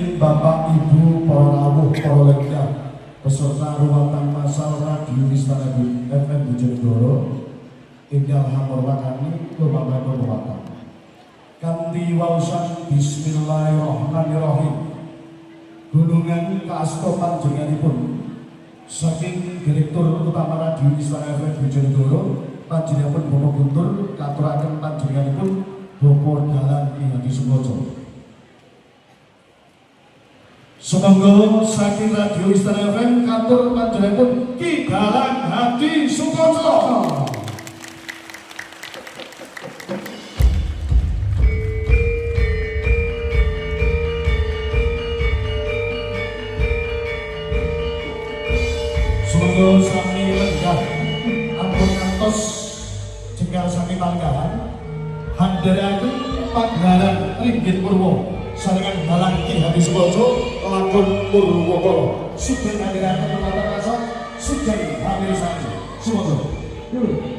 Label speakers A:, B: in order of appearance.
A: Ing Bapak Ibu para rawuh para lekah peserta ruwatan masal radio Istana FM Bojonegoro ingkang hamurwakani lumantar ruwatan kanthi waosan bismillahirrahmanirrahim gunungan kaasta panjenenganipun saking Direktur Utama Radio Istana FM Bojonegoro panjenenganipun Bapak Guntur katuraken panjenenganipun Bapak Dalan Ki Hadi Sukoco. Sumangga saking Radio Istana FM katur panjenenganipun Ki Dalan Hadi Sukoco. Sumangga sami lenggah ampun ngantos jenggal sami panggalan handharaken pagelaran Ringgit Purwo saringan Dalan Ki Hadi Sukoco lakon Purwokala sugeng ngandharaken kekuatan rasa sugeng hamil sanjung. Sumangga.